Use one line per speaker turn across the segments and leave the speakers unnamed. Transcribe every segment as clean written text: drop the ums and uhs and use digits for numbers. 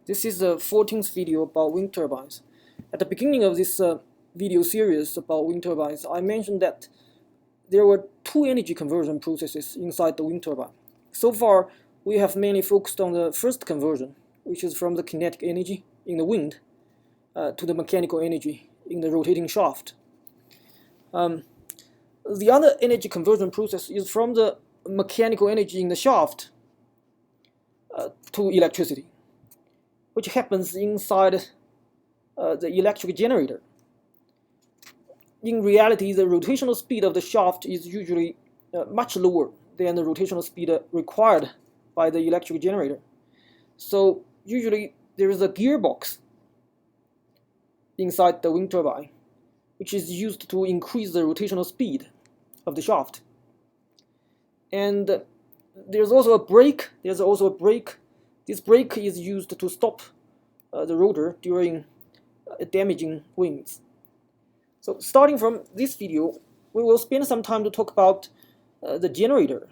This is the 14th video about wind turbines. At the beginning of this video series about wind turbines, I mentioned that there were two energy conversion processes inside the wind turbine. So far, we have mainly focused on the first conversion, which is from the kinetic energy in the wind to the mechanical energy in the rotating shaft. The other energy conversion process is from the mechanical energy in the shaft to electricity, which happens inside the electric generator. In reality, the rotational speed of the shaft is usually much lower than the rotational speed required by the electric generator. So usually there is a gearbox inside the wind turbine, which is used to increase the rotational speed of the shaft. And there's also a brake. This brake is used to stop the rotor during damaging winds. So starting from this video, we will spend some time to talk about the generator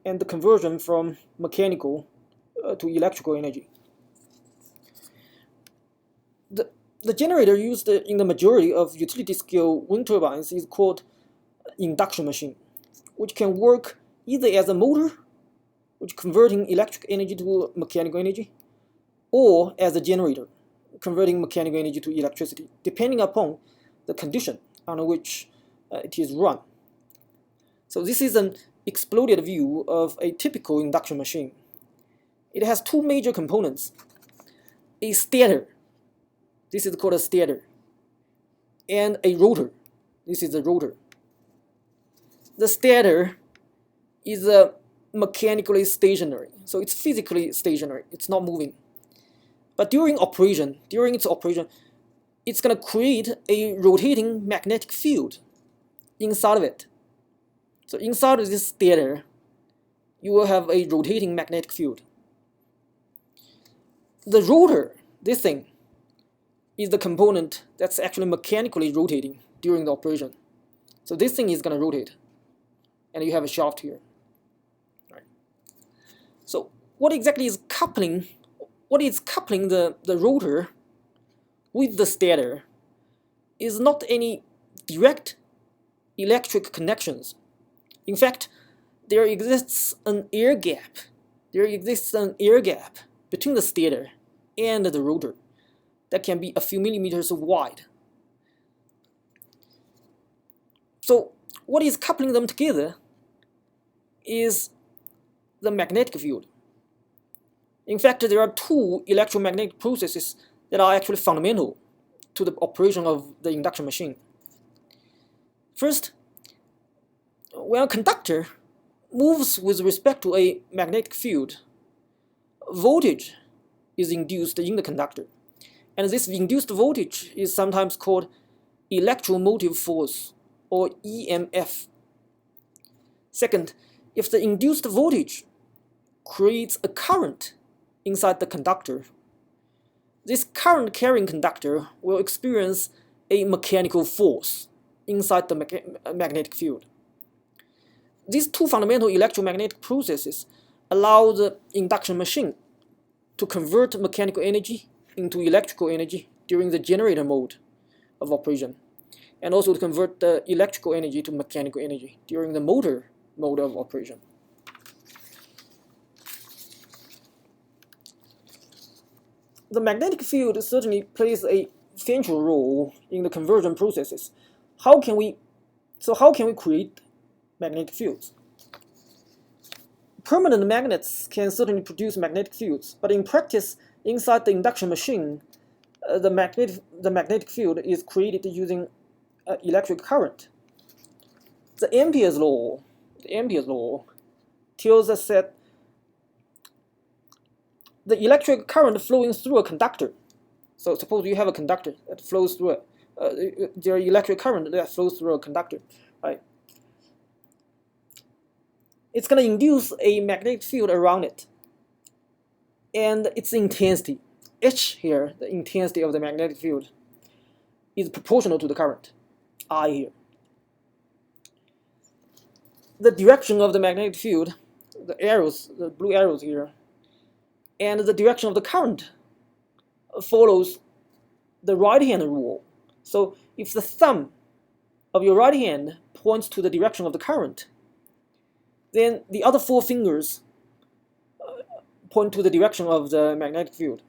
and the conversion from mechanical to electrical energy. The generator used in the majority of utility-scale wind turbines is called induction machine, which can work either as a motor, which converting electric energy to mechanical energy, or as a generator, converting mechanical energy to electricity, depending upon the condition under which it is run. So this is an exploded view of a typical induction machine. It has two major components: a stator, this is called a stator, and a rotor, this is a rotor. The stator is mechanically stationary, so it's physically stationary, it's not moving. But during its operation, it's going to create a rotating magnetic field inside of it. So inside of this stator, you will have a rotating magnetic field. The rotor, this thing, is the component that's actually mechanically rotating during the operation. So this thing is going to rotate, and you have a shaft here. Right. So what exactly is coupling? What is coupling the rotor with the stator is not any direct electric connections. In fact, there exists an air gap. Between the stator and the rotor that can be a few millimeters wide. So what is coupling them together is the magnetic field. In fact, there are two electromagnetic processes that are actually fundamental to the operation of the induction machine. First, when a conductor moves with respect to a magnetic field, voltage is induced in the conductor. And this induced voltage is sometimes called electromotive force, or EMF. Second, if the induced voltage creates a current inside the conductor, this current-carrying conductor will experience a mechanical force inside the magnetic field. These two fundamental electromagnetic processes allow the induction machine to convert mechanical energy into electrical energy during the generator mode of operation, and also to convert the electrical energy to mechanical energy during the motor mode of operation. The magnetic field certainly plays a central role in the conversion processes. How can we create magnetic fields? Permanent magnets can certainly produce magnetic fields, but in practice, inside the induction machine, the magnetic field is created using electric current. The Ampere's law tells us that the electric current flowing through a conductor. So suppose you have a conductor that flows through there electric current that flows through a conductor, right? It's going to induce a magnetic field around it, and its intensity, H here, the intensity of the magnetic field, is proportional to the current, I here. The direction of the magnetic field, the arrows, the blue arrows here, and the direction of the current follows the right-hand rule. So if the thumb of your right hand points to the direction of the current, then the other 4 fingers point to the direction of the magnetic field.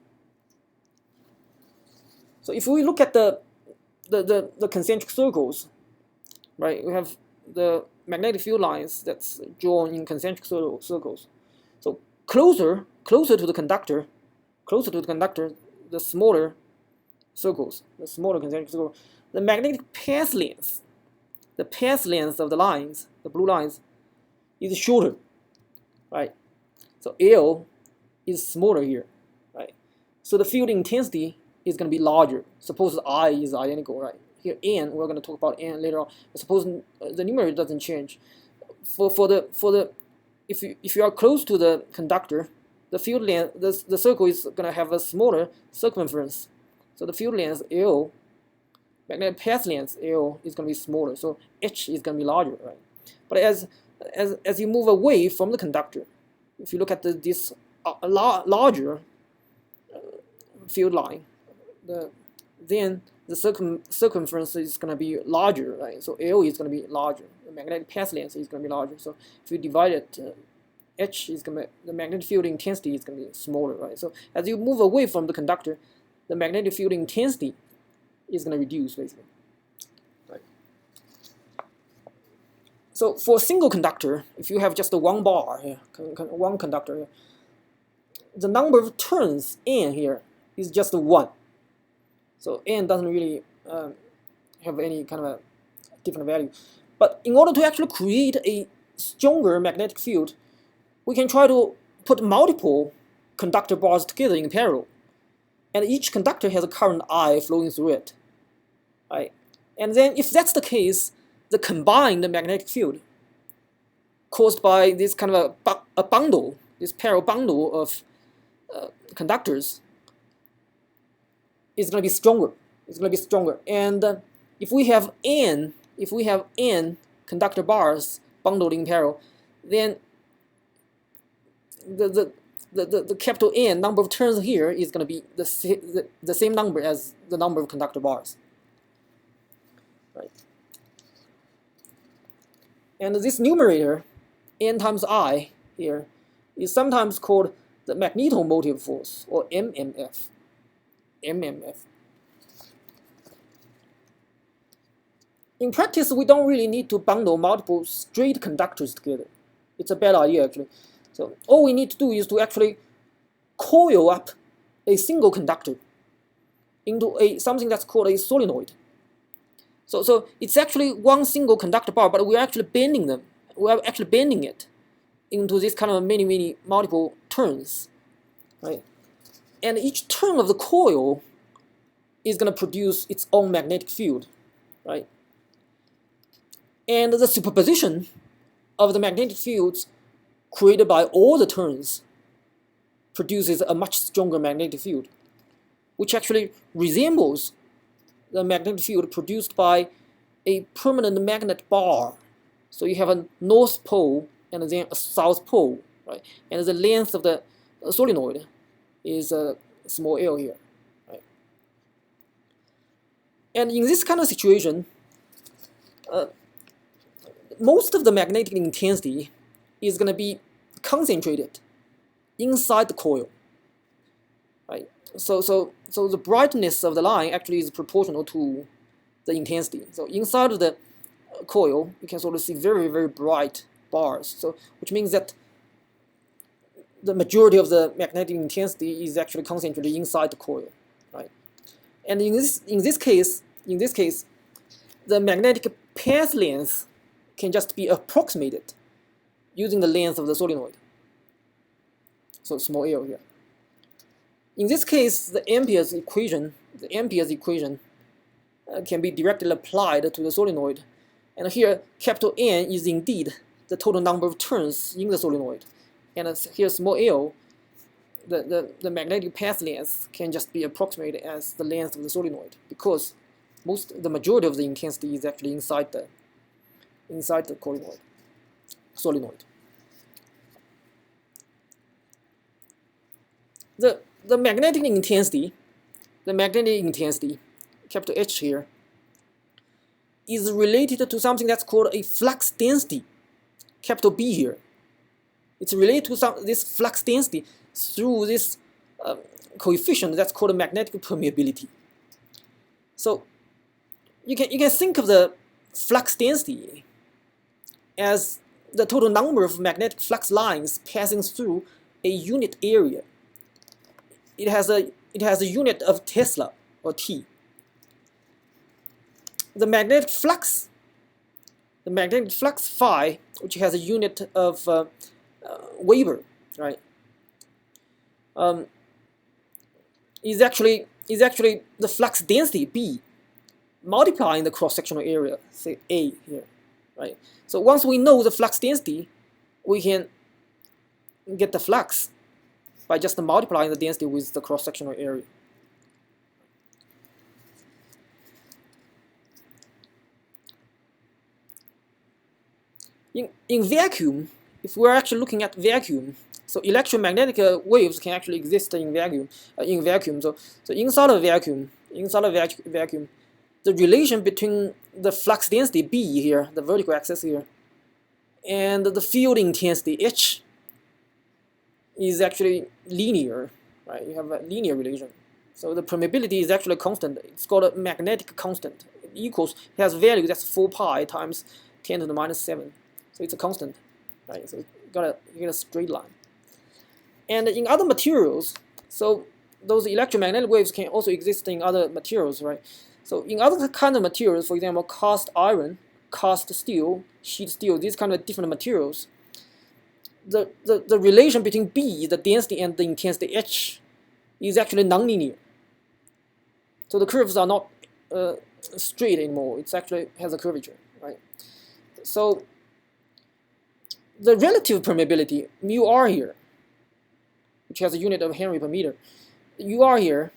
So if we look at the concentric circles, right, we have the magnetic field lines that's drawn in concentric circles. So closer to the conductor, the smaller circles, the smaller concentric circles, the magnetic path length, of the lines, the blue lines, is shorter, right? So L is smaller here, right? So the field intensity is going to be larger. Suppose I is identical, right? Here N, we're going to talk about N later on. Suppose the numerator doesn't change. If you are close to the conductor, the field length, the circle is going to have a smaller circumference. So the field length L, magnetic path length L, is going to be smaller. So H is going to be larger, right? But as you move away from the conductor, if you look at this larger field line, then the circumference is going to be larger, right? So L is going to be larger. The magnetic path length is going to be larger. So if you divide it, H is going to, the magnetic field intensity is going to be smaller, right? So as you move away from the conductor, the magnetic field intensity is going to reduce, basically. Right. So for a single conductor, if you have just one bar here, one conductor here, the number of turns N here is just 1. So N doesn't really have any kind of a different value. But in order to actually create a stronger magnetic field, we can try to put multiple conductor bars together in parallel. And each conductor has a current I flowing through it, right? And then if that's the case, the combined magnetic field caused by this kind of a bundle, this parallel bundle of conductors, is going to be stronger. It's going to be stronger. And if we have n conductor bars bundled in parallel, then the capital N number of turns here is going to be the same number as the number of conductor bars. Right. And this numerator, N times I here, is sometimes called the magnetomotive force, or MMF. In practice, we don't really need to bundle multiple straight conductors together. It's a bad idea, actually. So all we need to do is to actually coil up a single conductor into something that's called a solenoid. So it's actually one single conductor bar, but we're actually bending them. We're actually bending it into this kind of many multiple turns, right? And each turn of the coil is going to produce its own magnetic field, right? And the superposition of the magnetic fields created by all the turns produces a much stronger magnetic field, which actually resembles the magnetic field produced by a permanent magnet bar. So you have a north pole and then a south pole, right? And the length of the solenoid is a small l here, right? And in this kind of situation, most of the magnetic intensity is going to be concentrated inside the coil, right? So the brightness of the line actually is proportional to the intensity. So inside of the coil, you can sort of see very bright bars. So which means that the majority of the magnetic intensity is actually concentrated inside the coil, right? And in this case, the magnetic path length can just be approximated using the length of the solenoid. So small l here. In this case, the Ampere's equation can be directly applied to the solenoid. And here, capital N is indeed the total number of turns in the solenoid. And here, small l, the magnetic path length can just be approximated as the length of the solenoid, because the majority of the intensity is actually inside the solenoid. The magnetic intensity the magnetic intensity, capital H here, is related to something that's called a flux density, capital B here. It's related to this flux density through this coefficient that's called magnetic permeability. So you can think of the flux density as the total number of magnetic flux lines passing through a unit area. It has a unit of Tesla or T. The magnetic flux phi, which has a unit of Weber, right, is actually the flux density B multiplying the cross-sectional area, say A here, right? So once we know the flux density, we can get the flux by just multiplying the density with the cross-sectional area. In vacuum, if we're actually looking at vacuum, so electromagnetic waves can actually exist in vacuum. So inside a vacuum, the relation between the flux density B here, the vertical axis here, and the field intensity H is actually linear, right? You have a linear relation. So the permeability is actually constant. It's called a magnetic constant. It has value that's 4 pi times 10 to the minus 7. So it's a constant, right? So you get a straight line. And in other materials, so those electromagnetic waves can also exist in other materials, right? So in other kind of materials, for example, cast iron, cast steel, sheet steel, these kind of different materials, the relation between B, the density, and the intensity H is actually nonlinear. So the curves are not straight anymore. It actually has a curvature, right? So the relative permeability, mu r here, which has a unit of Henry per meter, UR here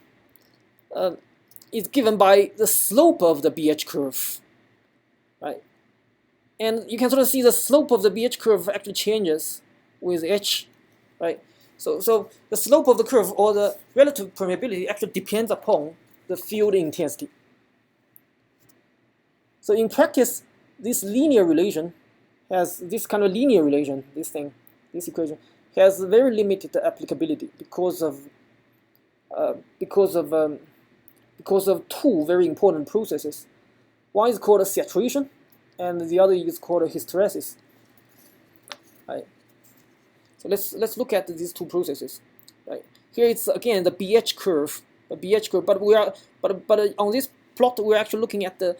is given by the slope of the BH curve, right? And you can sort of see the slope of the BH curve actually changes with H, right? So the slope of the curve, or the relative permeability, actually depends upon the field intensity. So in practice, this linear relation has this kind of linear relation, this equation, has very limited applicability because of two very important processes. One is called saturation, and the other is called hysteresis. Right. So let's look at these two processes. Right. Here it's again the BH curve, but on this plot we're actually looking at the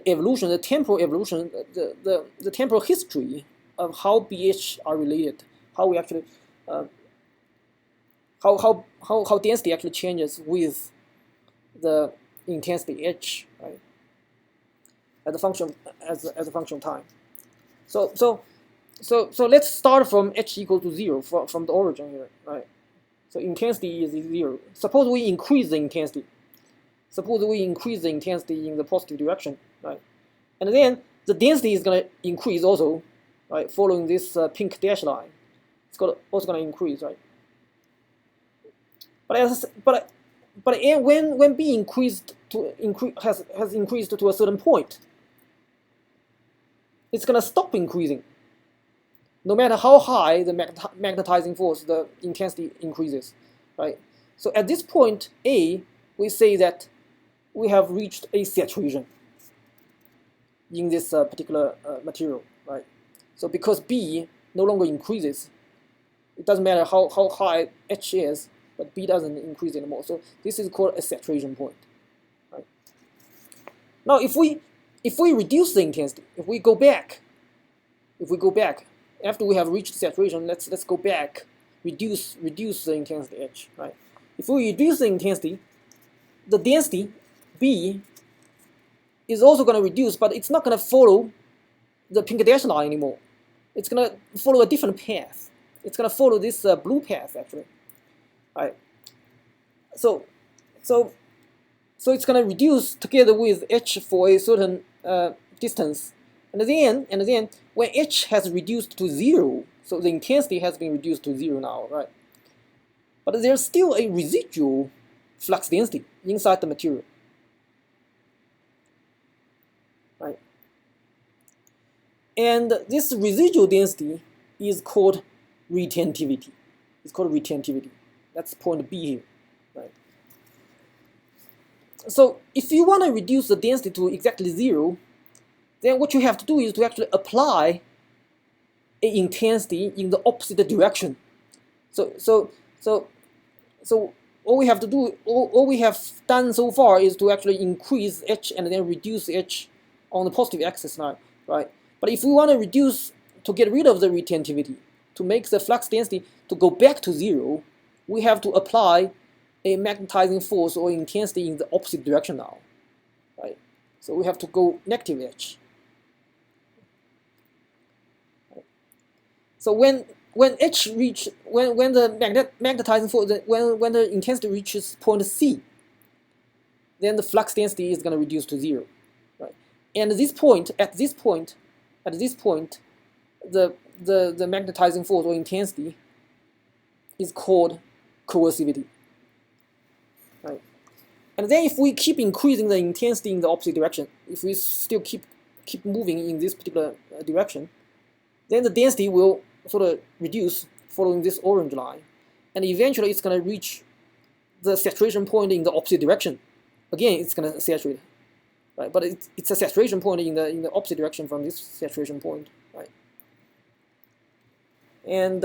evolution, the temporal evolution, the temporal history of how BH are related, how we actually how density actually changes with the intensity H, right, as a function of time. So let's start from H equal to 0 from the origin here, right? So intensity is 0. Suppose we increase the intensity. Suppose we increase the intensity in the positive direction, right? And then the density is going to increase also, right? Following this pink dashed line, it's also going to increase, right? But when B has increased to a certain point, it's going to stop increasing. No matter how high the magnetizing force, the intensity increases, right? So at this point A, we say that we have reached a saturation in this particular material, right? So because B no longer increases, it doesn't matter how high H is, but B doesn't increase anymore. So this is called a saturation point, right? Now if we reduce the intensity, if we go back after we have reached saturation, let's go back, reduce the intensity H, right? If we reduce the intensity, the density B is also going to reduce, but it's not going to follow the pink dashed line anymore. It's going to follow a different path. It's going to follow this blue path actually, right? So it's going to reduce together with H for a certain distance, and then when H has reduced to 0, so the intensity has been reduced to 0 now, right? But there's still a residual flux density, inside the material. Right? And this residual density is called retentivity. It's called retentivity. That's point B here. Right? So if you want to reduce the density to exactly 0, then what you have to do is to actually apply an intensity in the opposite direction. So all we have to do, all we have done so far is to actually increase h and then reduce h on the positive axis now, right? But if we want to reduce, to get rid of the retentivity, to make the flux density to go back to 0, we have to apply a magnetizing force or intensity in the opposite direction now, right? So we have to go negative h. So when h reach, when the magnetizing force, when the intensity reaches point C, then the flux density is going to reduce to 0, right? And at this point, the magnetizing force or intensity is called coercivity, right? And then if we keep increasing the intensity in the opposite direction, if we still keep moving in this particular direction, then the density will sort of reduce following this orange line, and eventually it's going to reach the saturation point in the opposite direction. Again, it's going to saturate, right? But it's a saturation point in the opposite direction from this saturation point, right? And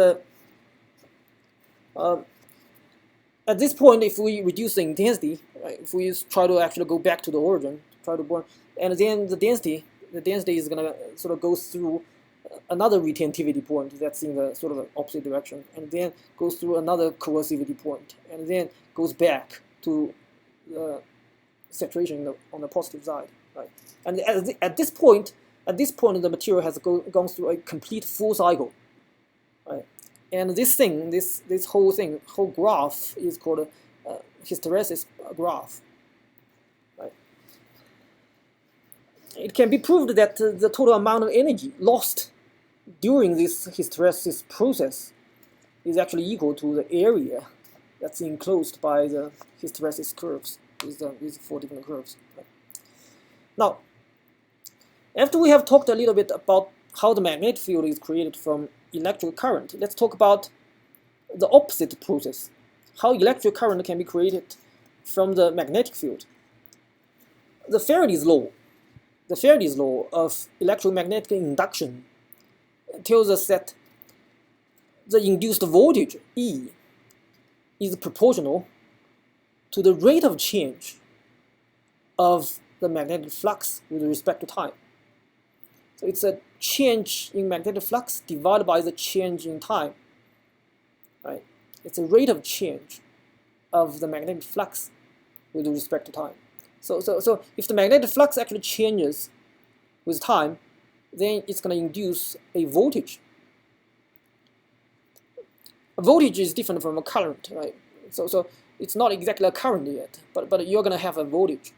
at this point, if we reduce the intensity, right, if we try to actually go back to the origin, try to burn, and then the density is going to sort of go through another retentivity point that's in the sort of the opposite direction, and then goes through another coercivity point, and then goes back to the saturation on the positive side, right? And at this point, the material has gone through a complete full cycle, right? And this whole graph is called a hysteresis graph, right? It can be proved that the total amount of energy lost during this hysteresis process is actually equal to the area that's enclosed by the hysteresis curves, these 4 different curves. Right? Now, after we have talked a little bit about how the magnetic field is created from electric current, let's talk about the opposite process, how electric current can be created from the magnetic field. The Faraday's law of electromagnetic induction tells us that the induced voltage E is proportional to the rate of change of the magnetic flux with respect to time. So it's a change in magnetic flux divided by the change in time, right? It's a rate of change of the magnetic flux with respect to time. So if the magnetic flux actually changes with time, then it's going to induce a voltage. A voltage is different from a current, right? So it's not exactly a current yet, but you're going to have a voltage.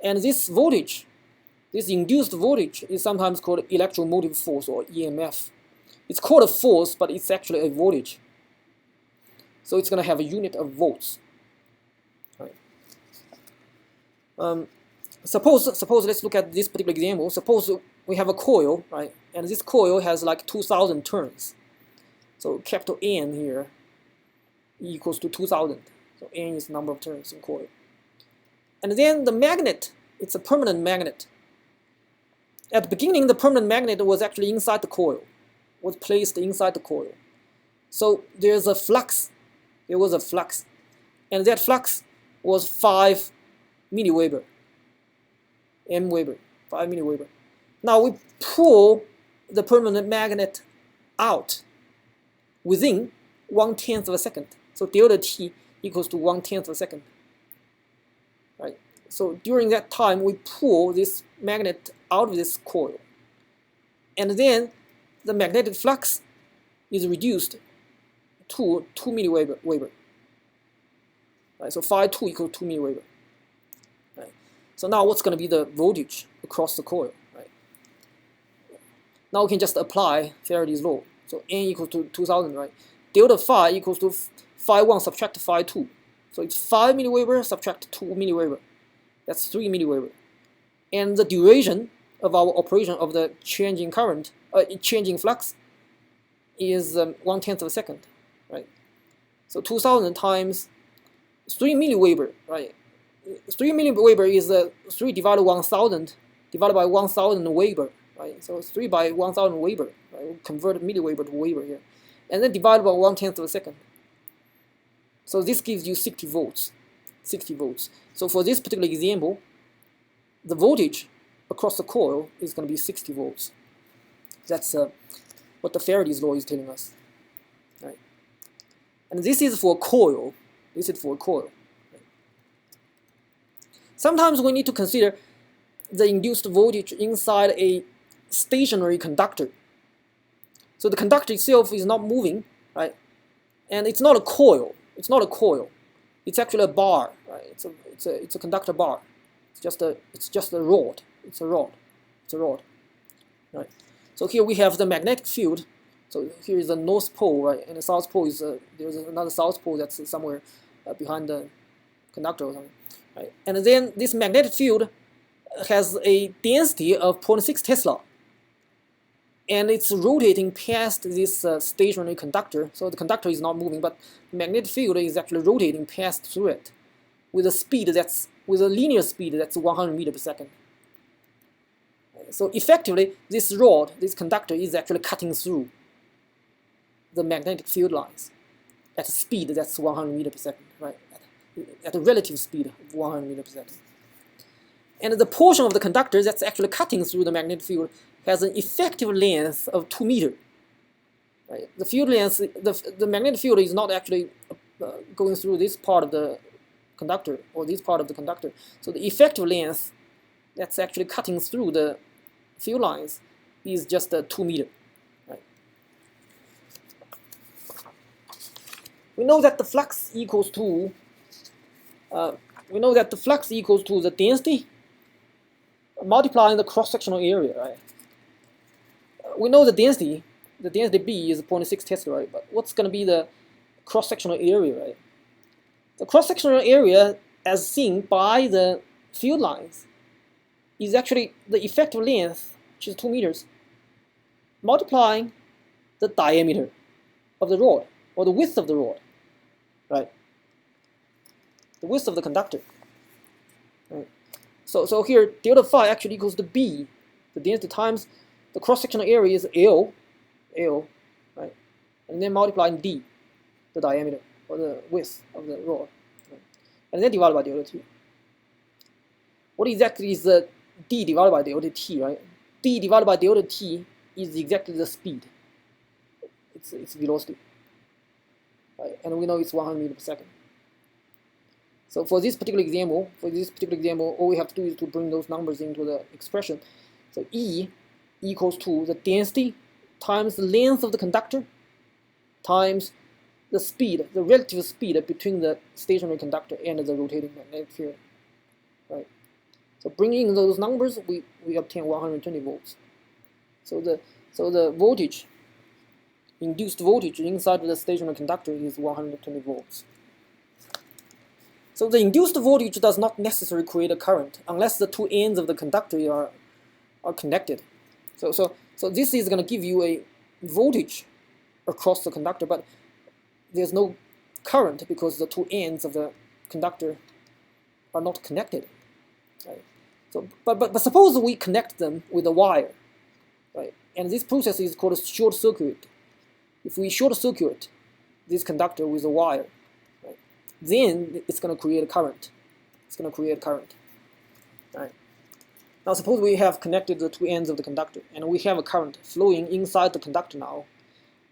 And this voltage, this induced voltage, is sometimes called electromotive force or EMF. It's called a force, but it's actually a voltage. So it's going to have a unit of volts. Right? Suppose let's look at this particular example. Suppose we have a coil, right? And this coil has like 2,000 turns. So capital N here equals to 2,000. So N is the number of turns in coil. And then the magnet, it's a permanent magnet. At the beginning, the permanent magnet was actually inside the coil, was placed inside the coil. So there's a flux. There was a flux, and that flux was 5 milliweber. M Weber, 5 milliweber. Now we pull the permanent magnet out within 1/10 of a second. So delta T equals to 1/10 of a second. Right? So during that time, we pull this magnet out of this coil. And then the magnetic flux is reduced to 2 milliweber. Right? So phi 2 equals 2 milliweber. Right? So now what's going to be the voltage across the coil? Right? Now we can just apply Faraday's law. So N equals to 2,000, right? Delta phi equals to phi 1 subtract phi 2. So it's 5 milliweber subtract 2 milliweber. That's 3 milliweber. And the duration of our operation of the changing current, changing flux, is 1/10 of a second, right? So 2000 times 3 milliweber, right? 3 milliweber is 3 divided 1000 divided by 1000 Weber, right? So it's 3 by 1000 Weber, right? We'll convert milliweber to Weber here. And then divided by 1/10 of a second. So this gives you 60 volts. 60 volts. So for this particular example, the voltage across the coil is going to be 60 volts. That's what the Faraday's law is telling us, right? And this is for a coil. This is for a coil. Right? Sometimes we need to consider the induced voltage inside a stationary conductor. So the conductor itself is not moving, right? And it's not a coil. It's not a coil. It's actually a bar, right? It's a conductor bar. It's just a rod. It's a rod. It's a rod, right? So here we have the magnetic field. So here is the north pole, right? And the south pole is there's another south pole that's somewhere behind the conductor or something, right? And then this magnetic field has a density of 0.6 Tesla, and it's rotating past this stationary conductor. So the conductor is not moving, but the magnetic field is actually rotating past through it with a speed that's with a linear speed that's 100 meters per second. So effectively, this rod, this conductor, is actually cutting through the magnetic field lines at a speed that's 100 meters per second, right? At a relative speed of 100 meters per second. And the portion of the conductor that's actually cutting through the magnetic field has an effective length of 2 meters. Right? The field length, the magnetic field is not actually going through this part of the conductor or this part of the conductor. So the effective length that's actually cutting through the field lines is just 2 meters. Right? We know that the flux equals to the density multiplying the cross-sectional area, right? We know the density B is 0.6 Tesla, right? But what's going to be the cross-sectional area, right? The cross-sectional area, as seen by the field lines, is actually the effective length, which is 2 meters, multiplying the diameter of the rod, or the width of the rod, right? The width of the conductor. Right? So here, delta phi actually equals to B, the density times the cross-sectional area is L, right? And then multiplying D, the diameter, or the width of the rod, right? And then divided by delta T. What exactly is the D divided by delta T, right? D divided by delta T is exactly the speed. It's velocity, right? And we know it's 100 meters per second. So for this particular example, all we have to do is to bring those numbers into the expression. So E equals to the density times the length of the conductor times the speed, the relative speed between the stationary conductor and the rotating magnetic field, right? So bringing those numbers, we obtain 120 volts. So the voltage, induced voltage inside the stationary conductor is 120 volts. So the induced voltage does not necessarily create a current unless the two ends of the conductor are connected. So this is going to give you a voltage across the conductor, but there's no current because the two ends of the conductor are not connected. Right? So, but suppose we connect them with a wire, right? And this process is called a short circuit. If we short circuit this conductor with a wire, right, then it's going to create a current. It's going to create a current. Right? Now suppose we have connected the two ends of the conductor, and we have a current flowing inside the conductor now,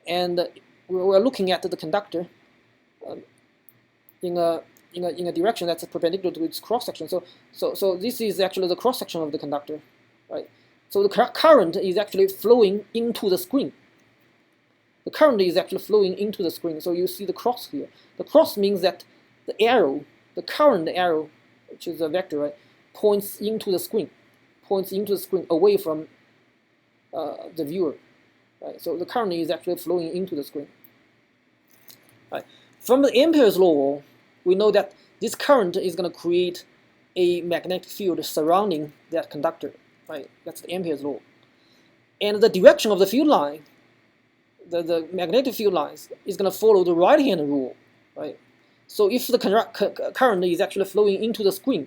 and we're looking at the conductor in a direction that's perpendicular to its cross section. So this is actually the cross section of the conductor, right? So the current is actually flowing into the screen. The current is actually flowing into the screen. So you see the cross here. The cross means that the arrow, the current arrow, which is a vector, right, points into the screen, away from the viewer. Right? So the current is actually flowing into the screen. Right? From the Ampere's law, we know that this current is going to create a magnetic field surrounding that conductor, right? That's the Ampere's law. And the direction of the field line, the magnetic field lines, is going to follow the right-hand rule, right? So if the current is actually flowing into the screen,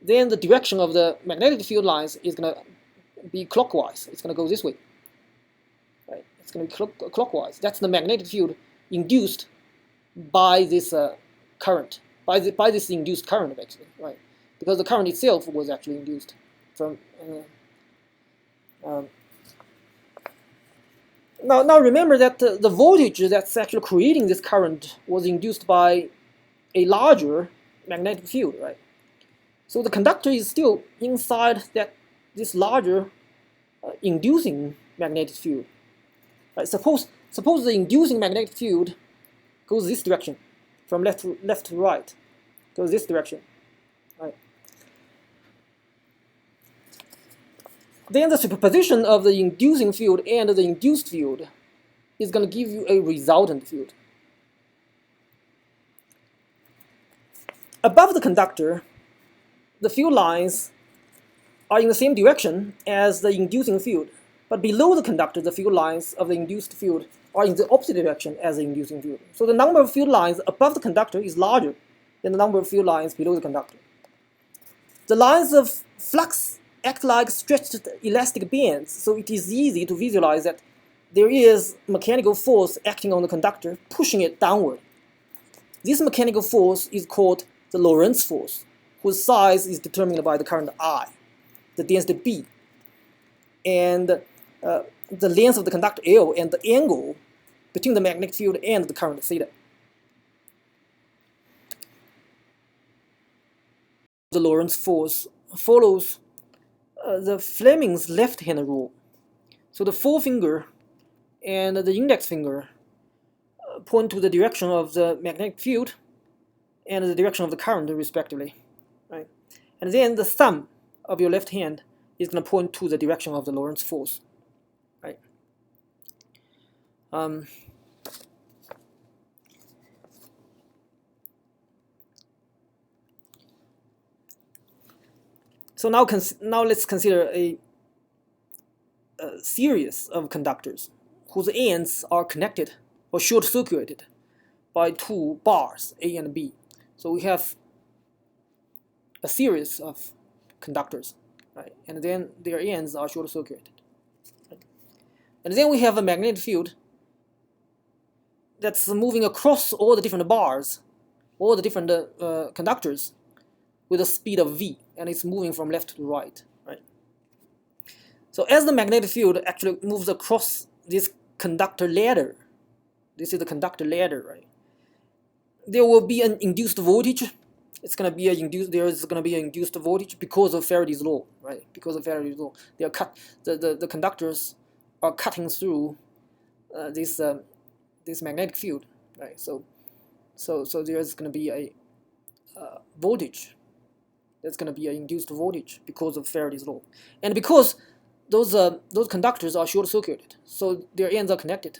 then the direction of the magnetic field lines is going to be clockwise. It's going to go this way, right? It's going to be clockwise. That's the magnetic field induced by this current, by this induced current, actually, right? Because the current itself was actually induced from. Now remember that the voltage that's actually creating this current was induced by a larger magnetic field, right? So the conductor is still inside this larger inducing magnetic field. Right? Suppose the inducing magnetic field goes this direction, from left to right, goes this direction, right? Then the superposition of the inducing field and the induced field is going to give you a resultant field. Above the conductor, the field lines are in the same direction as the inducing field, but below the conductor, the field lines of the induced field are in the opposite direction as the inducing field. So the number of field lines above the conductor is larger than the number of field lines below the conductor. The lines of flux act like stretched elastic bands, so it is easy to visualize that there is mechanical force acting on the conductor, pushing it downward. This mechanical force is called the Lorentz force, whose size is determined by the current I, the density B, and the length of the conductor L, and the angle between the magnetic field and the current theta. The Lorentz force follows the Fleming's left-hand rule. So the forefinger and the index finger point to the direction of the magnetic field and the direction of the current, respectively, right? And then the thumb of your left hand is going to point to the direction of the Lorentz force, right? So now let's consider a series of conductors whose ends are connected or short-circuited by two bars, A and B. So we have a series of conductors, right? And then their ends are short-circuited. Right? And then we have a magnetic field that's moving across all the different bars, all the different conductors, with a speed of v, and it's moving from left to right, right? So as the magnetic field actually moves across this conductor ladder, this is the conductor ladder, right? There will be an induced voltage. It's going to be there is going to be an induced voltage because of Faraday's law, right? Because of Faraday's law, they are the conductors are cutting through this magnetic field, right? So there is going to be a voltage. There's going to be an induced voltage because of Faraday's law, and because those conductors are short-circuited, so their ends are connected.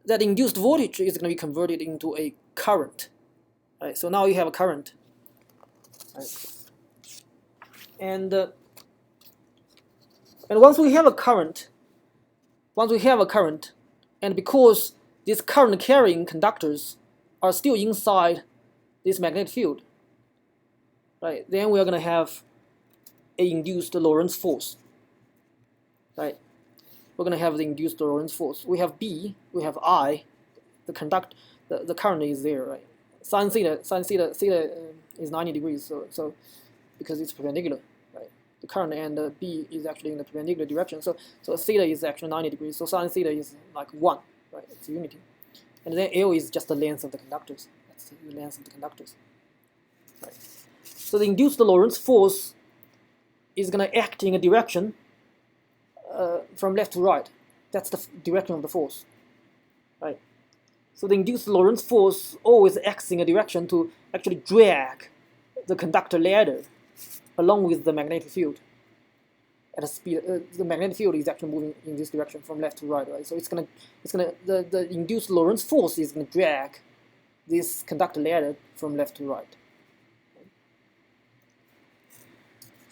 That induced voltage is going to be converted into a current, right? So now you have a current, right? And once we have a current, and because these current-carrying conductors are still inside this magnetic field, right? Then we are going to have a induced Lorentz force, right? We're going to have the induced Lorentz force. We have B, we have I, the current is there, right? Sin theta is 90 degrees, so because it's perpendicular, right? The current and B is actually in the perpendicular direction, so theta is actually 90 degrees, so sin theta is like 1, right? It's unity. And then L is just the length of the conductors. That's the length of the conductors, right? So the induced Lorentz force is going to act in a direction from left to right. That's the direction of the force, right? So the induced Lorentz force always acts in a direction to actually drag the conductor ladder along with the magnetic field at a speed. The magnetic field is actually moving in this direction from left to right, right? So the induced Lorentz force is going to drag this conductor ladder from left to right.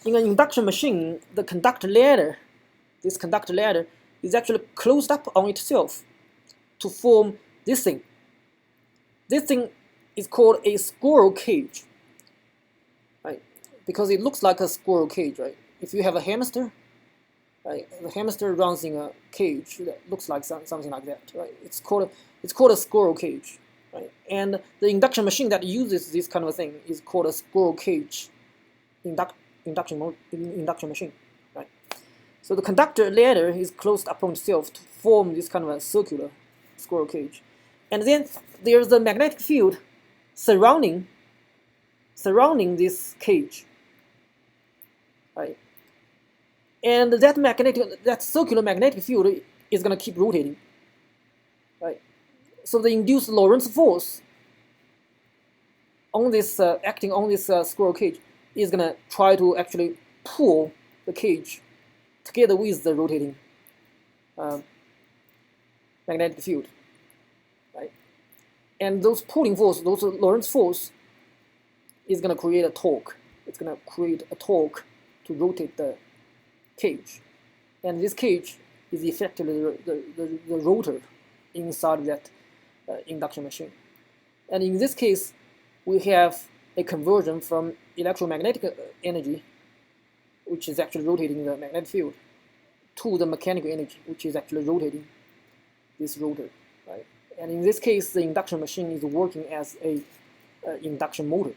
In an induction machine, the conductor ladder, this conductor ladder, is actually closed up on itself to form this thing. This thing is called a squirrel cage, right? Because it looks like a squirrel cage, right? If you have a hamster, right, the hamster runs in a cage that looks like something like that, right? It's called a squirrel cage, right? And the induction machine that uses this kind of thing is called a squirrel cage induction machine, right? So the conductor ladder is closed upon itself to form this kind of a circular squirrel cage, and then there's the magnetic field surrounding this cage, right? And that circular magnetic field is going to keep rotating, right? So the induced Lorentz force on this acting on this squirrel cage is going to try to actually pull the cage together with the rotating magnetic field, right? And those pulling force, those Lorentz force, is going to create a torque. It's going to create a torque to rotate the cage, and this cage is effectively the rotor inside that induction machine. And in this case, we have a conversion from electromagnetic energy, which is actually rotating the magnetic field, to the mechanical energy, which is actually rotating this rotor, right? And in this case, the induction machine is working as a induction motor.